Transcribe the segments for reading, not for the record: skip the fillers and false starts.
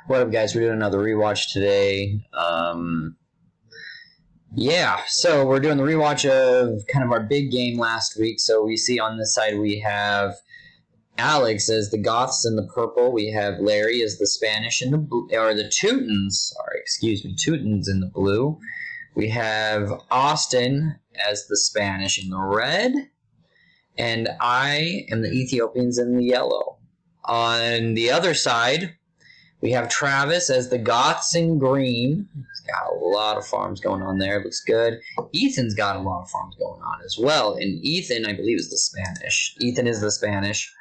What up, guys? We're doing another rewatch today. Yeah, so we're doing the rewatch of kind of our big game last week. So we see on this side we have Alex as the Goths in the purple. We have Larry as the Spanish in the blue, or the Teutons. Sorry, excuse me, Teutons in the blue. We have Austin as the Spanish in the red, and I am the Ethiopians in the yellow. On the other side, we have Travis as the Goths in green. He's got a lot of farms going on there. Looks good. Ethan's got a lot of farms going on as well. And Ethan, I believe, is the Spanish. Ethan is the Spanish.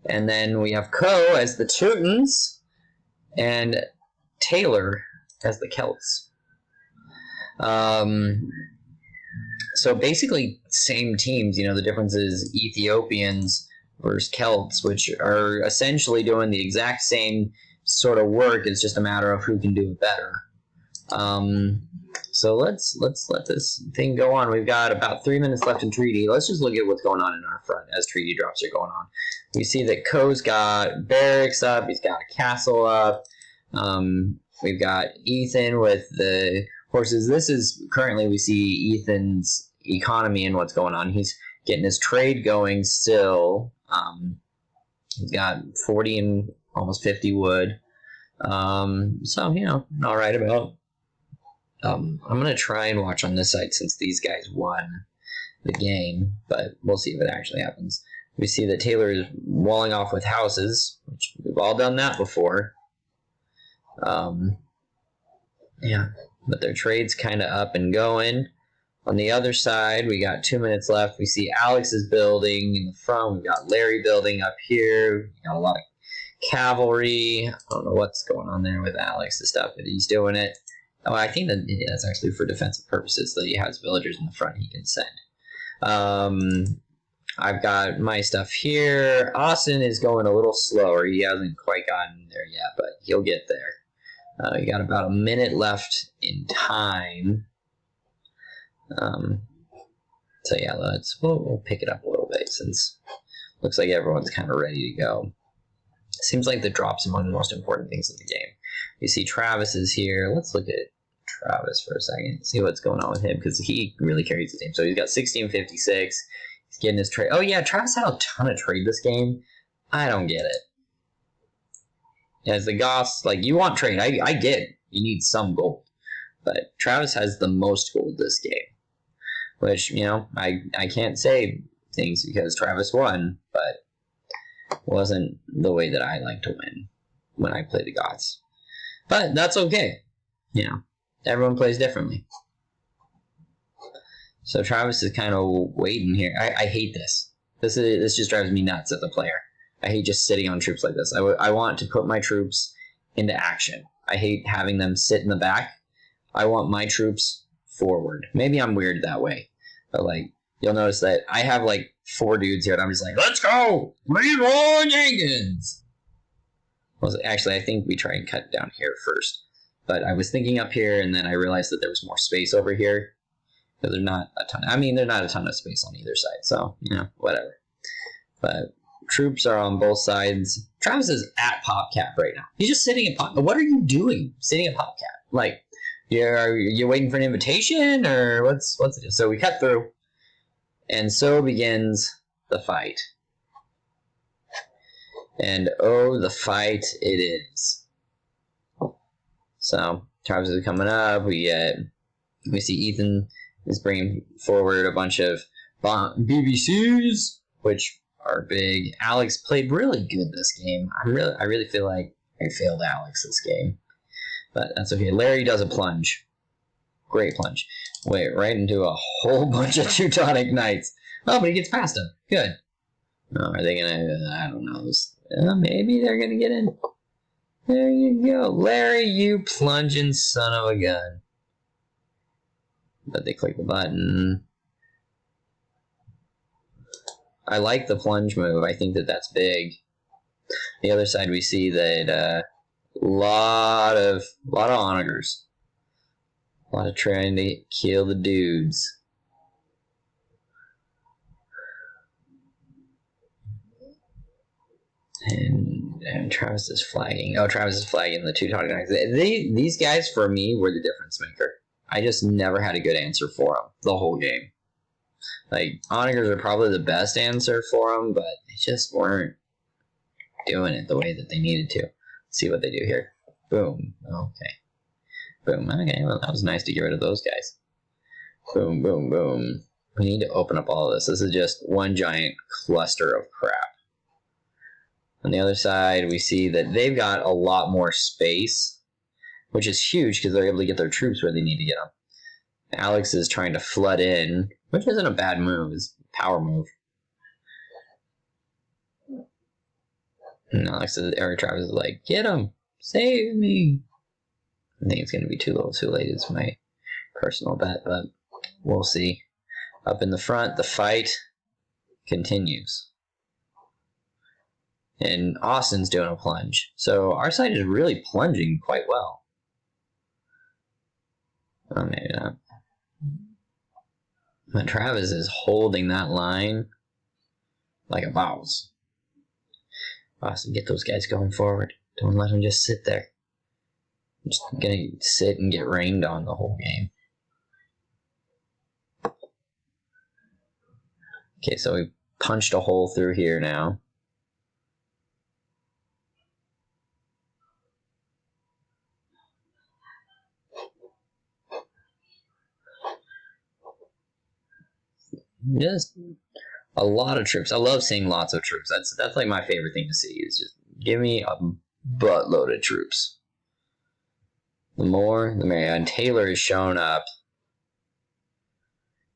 And then we have Co as the Teutons. And Taylor as the Celts. So basically, same teams. You know, the difference is Ethiopians versus Celts, which are essentially doing the exact same sort of work. It's just a matter of who can do it better. So let's let this thing go on. We've got about 3 minutes left in treaty. Let's just look at what's going on in our front as treaty drops are going on. We see that Ko's got barracks up. He's got a castle up. We've got Ethan with the horses. This is currently we see Ethan's economy and what's going on. He's getting his trade going still. He's got 40 and almost 50 wood. So, you know, all right about. I'm going to try and watch on this side since these guys won the game, but we'll see if it actually happens. We see that Taylor is walling off with houses, which we've all done that before. Yeah, but their trade's kind of up and going. On the other side, we got 2 minutes left. We see Alex is building in the front. We've got Larry building up here. We've got a lot of cavalry. I don't know what's going on there with Alex, the stuff that he's doing it. Oh, I think that that's actually for defensive purposes, that he has villagers in the front he can send. I've got my stuff here. Austin is going a little slower. He hasn't quite gotten there yet, but he'll get there. You got about a minute left in time. So yeah, we'll pick it up a little bit since it looks like everyone's kind of ready to go. Seems like the drop's among the most important things in the game. You see Travis is here. Let's look at Travis for a second, see what's going on with him, because he really carries the team. So he's got 1656. He's getting his trade. Oh yeah, Travis had a ton of trade this game. I don't get it. As the Goths, like, you want trade. I get it. You need some gold. But Travis has the most gold this game. Which, you know, I can't say things because Travis won, but wasn't the way that I like to win when I play the Goths. But that's okay. You know, everyone plays differently. So Travis is kind of waiting here. I hate this. This just drives me nuts as a player. I hate just sitting on troops like this. I want to put my troops into action. I hate having them sit in the back. I want my troops forward. Maybe I'm weird that way. But, like, you'll notice that I have, like, 4 dudes here, and I'm just like, let's go! Leroy Jenkins! Well, actually, I think we try and cut down here first. But I was thinking up here, and then I realized that there was more space over here. Because there's not a ton. I mean, there's not a ton of space on either side, so, you know, whatever. But troops are on both sides. Travis is at PopCap right now. He's just sitting at PopCap. What are you doing sitting at PopCap? Like, you're waiting for an invitation, or what's the deal? So we cut through, and so begins the fight. And oh, the fight it is. So Travis is coming up. We see Ethan is bringing forward a bunch of BBCs, which are big. Alex played really good this game. I really feel like I failed Alex this game. But that's okay. Larry does a plunge. Great plunge. Wait, right into a whole bunch of Teutonic Knights. Oh, but he gets past him. Good. Oh, are they going to... I don't know. Maybe they're going to get in. There you go. Larry, you plunging son of a gun. But they click the button. I like the plunge move. I think that that's big. The other side, we see that... lot of onagers. A lot of trying to kill the dudes. And And Travis is flagging. Oh, Travis is flagging the two Teutonic. These guys, for me, were the difference maker. I just never had a good answer for them the whole game. Like, Onagers are probably the best answer for them, but they just weren't doing it the way that they needed to. Let's see what they do here. Boom. Okay. Boom. Okay, well, that was nice to get rid of those guys. Boom, boom, boom. We need to open up all of this. This is just one giant cluster of crap. On the other side, we see that they've got a lot more space, which is huge because they're able to get their troops where they need to get them. Alex is trying to flood in, which isn't a bad move. It's a power move. And Eric Travis is like, get him! Save me! I think it's going to be too little too late. It's my personal bet, but we'll see. Up in the front, the fight continues. And Austin's doing a plunge. So our side is really plunging quite well. Oh, maybe not. But Travis is holding that line like a boss. Austin, get those guys going forward. Don't let them just sit there. I'm just gonna sit and get rained on the whole game. Okay, so we punched a hole through here now. Just a lot of troops. I love seeing lots of troops. That's like my favorite thing to see. Is just give me a buttload of troops. The more, the merrier. And Taylor has shown up.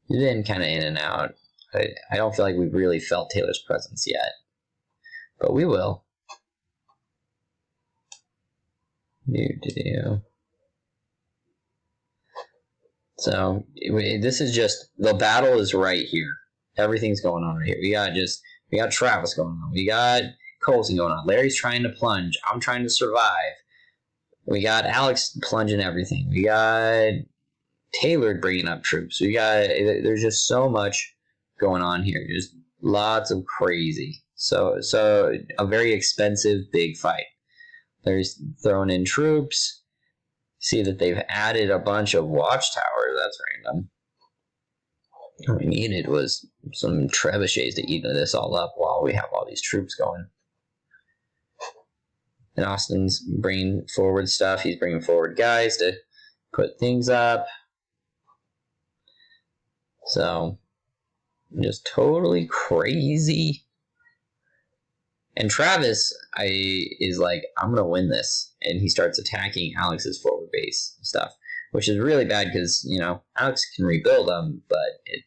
He's been kind of in and out. I don't feel like we've really felt Taylor's presence yet, but we will. So this is just the battle is right here. Everything's going on right here. We got Travis going on. We got Colson going on. Larry's trying to plunge. I'm trying to survive. We got Alex plunging everything. We got Taylor bringing up troops. There's just so much going on here. Just lots of crazy. So a very expensive big fight. There's throwing in troops. See that they've added a bunch of watchtowers. That's random. What we needed was some trebuchets to eat this all up while we have all these troops going. And Austin's bringing forward stuff. He's bringing forward guys to put things up. So, just totally crazy. And Travis is like, I'm going to win this. And he starts attacking Alex's forward base stuff, which is really bad because, Alex can rebuild them, but it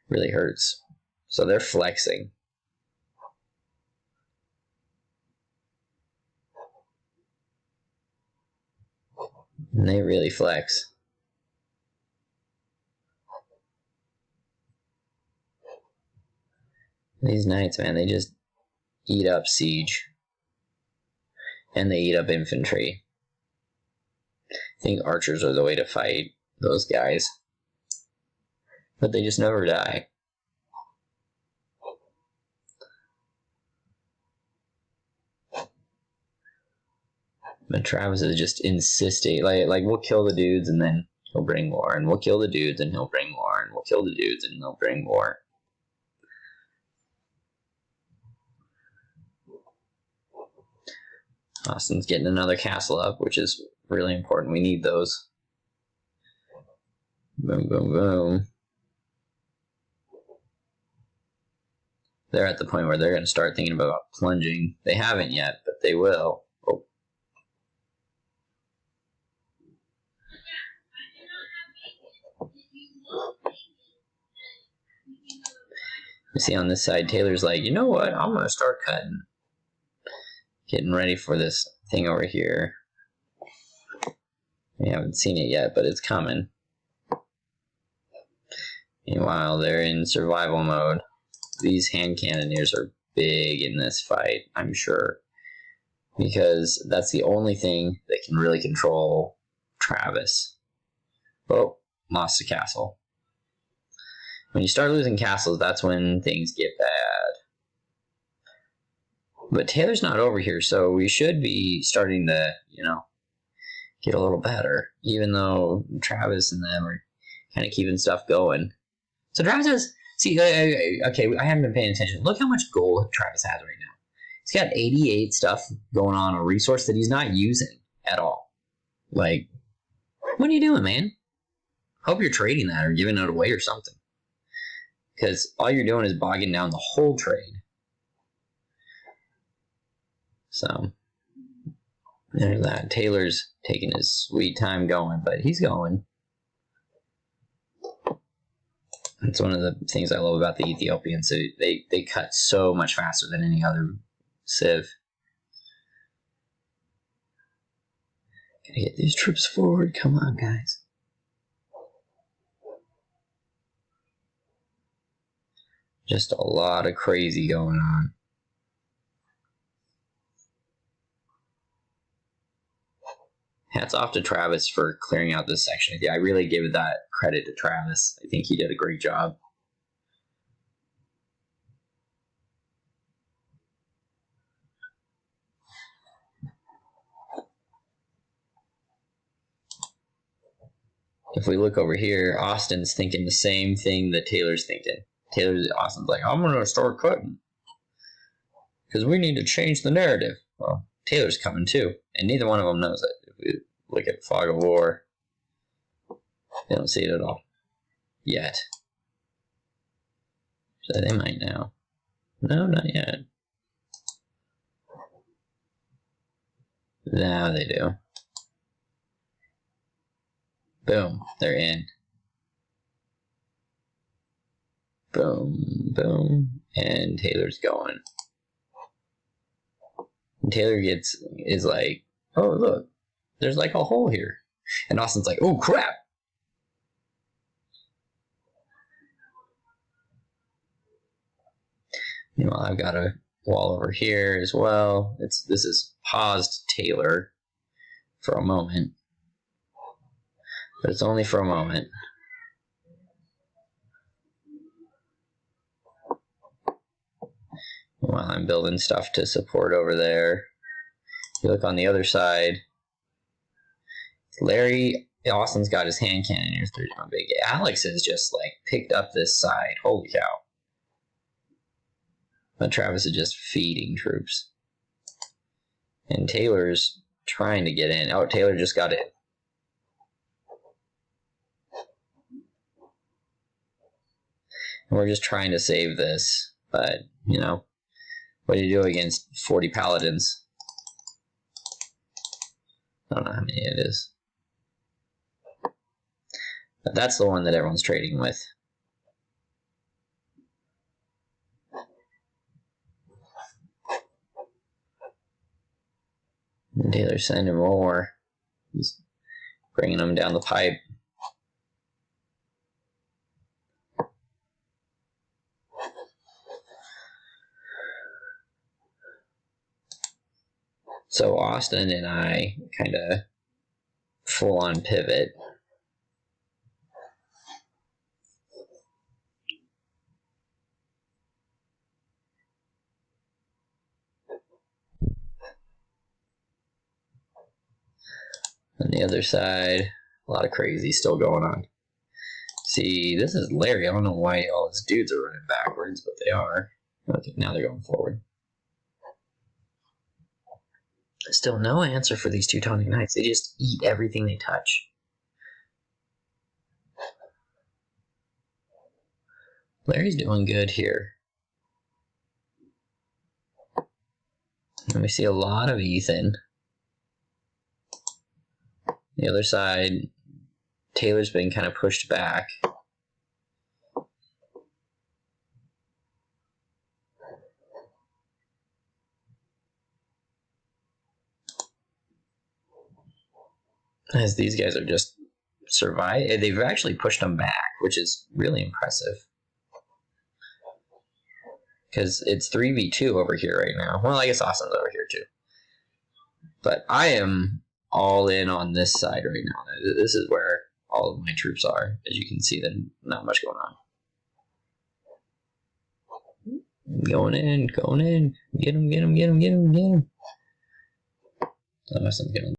really hurts. So they're flexing. And they really flex. These knights, man, they just eat up siege. And they eat up infantry. I think archers are the way to fight those guys. But they just never die. But Travis is just insisting, like we'll kill the dudes and then he'll bring more, and we'll kill the dudes and he'll bring more, and we'll kill the dudes and he'll bring more. Austin's getting another castle up, which is really important. We need those. Boom, boom, boom. They're at the point where they're going to start thinking about plunging. They haven't yet, but they will. Oh. You see on this side, Taylor's like, you know what? I'm going to start cutting. Getting ready for this thing over here. We haven't seen it yet, but it's coming. Meanwhile, they're in survival mode. These hand cannoneers are big in this fight, I'm sure. Because that's the only thing that can really control Travis. Oh, lost a castle. When you start losing castles, that's when things get bad. But Taylor's not over here, so we should be starting to, you know, get a little better. Even though Travis and them are kind of keeping stuff going. So Travis has, see, okay, I haven't been paying attention. Look how much gold Travis has right now. He's got 88 stuff going on, a resource that he's not using at all. Like, what are you doing, man? Hope you're trading that or giving it away or something. Because all you're doing is bogging down the whole trade. So, there's that. Taylor's taking his sweet time going, but he's going. That's one of the things I love about the Ethiopians. They cut so much faster than any other civ. Gotta get these troops forward. Come on, guys. Just a lot of crazy going on. Hats off to Travis for clearing out this section. I really give that credit to Travis. I think he did a great job. If we look over here, Austin's thinking the same thing that Taylor's thinking. Austin's like, I'm going to start cutting. Because we need to change the narrative. Well, Taylor's coming too. And neither one of them knows it. If we look at Fog of War, they don't see it at all. Yet. So they might now. No, not yet. Now they do. Boom. They're in. Boom, boom, and Taylor's going. And Taylor is like, oh, look, there's like a hole here. And Austin's like, oh, crap. Meanwhile, I've got a wall over here as well. This is paused Taylor for a moment. But it's only for a moment. While I'm building stuff to support over there. You look on the other side. Austin's got his hand cannoneers. There's one big. Alex has just like picked up this side. Holy cow. But Travis is just feeding troops. And Taylor's trying to get in. Oh, Taylor just got in. And we're just trying to save this. But, you know. What do you do against 40 paladins? I don't know how many it is. But that's the one that everyone's trading with. And Taylor's sending more. He's bringing them down the pipe. So Austin and I kind of full on pivot. On the other side, a lot of crazy still going on. See, this is Larry. I don't know why all his dudes are running backwards, but they are. Okay, now they're going forward. Still no answer for these Teutonic Knights. They just eat everything they touch. Larry's doing good here. And we see a lot of Ethan. The other side, Taylor's been kind of pushed back. As these guys are just surviving. They've actually pushed them back, which is really impressive. Because it's 3v2 over here right now. Well, I guess Austin's over here too. But I am all in on this side right now. This is where all of my troops are. As you can see, there's not much going on. Going in. Get him. Unless I'm getting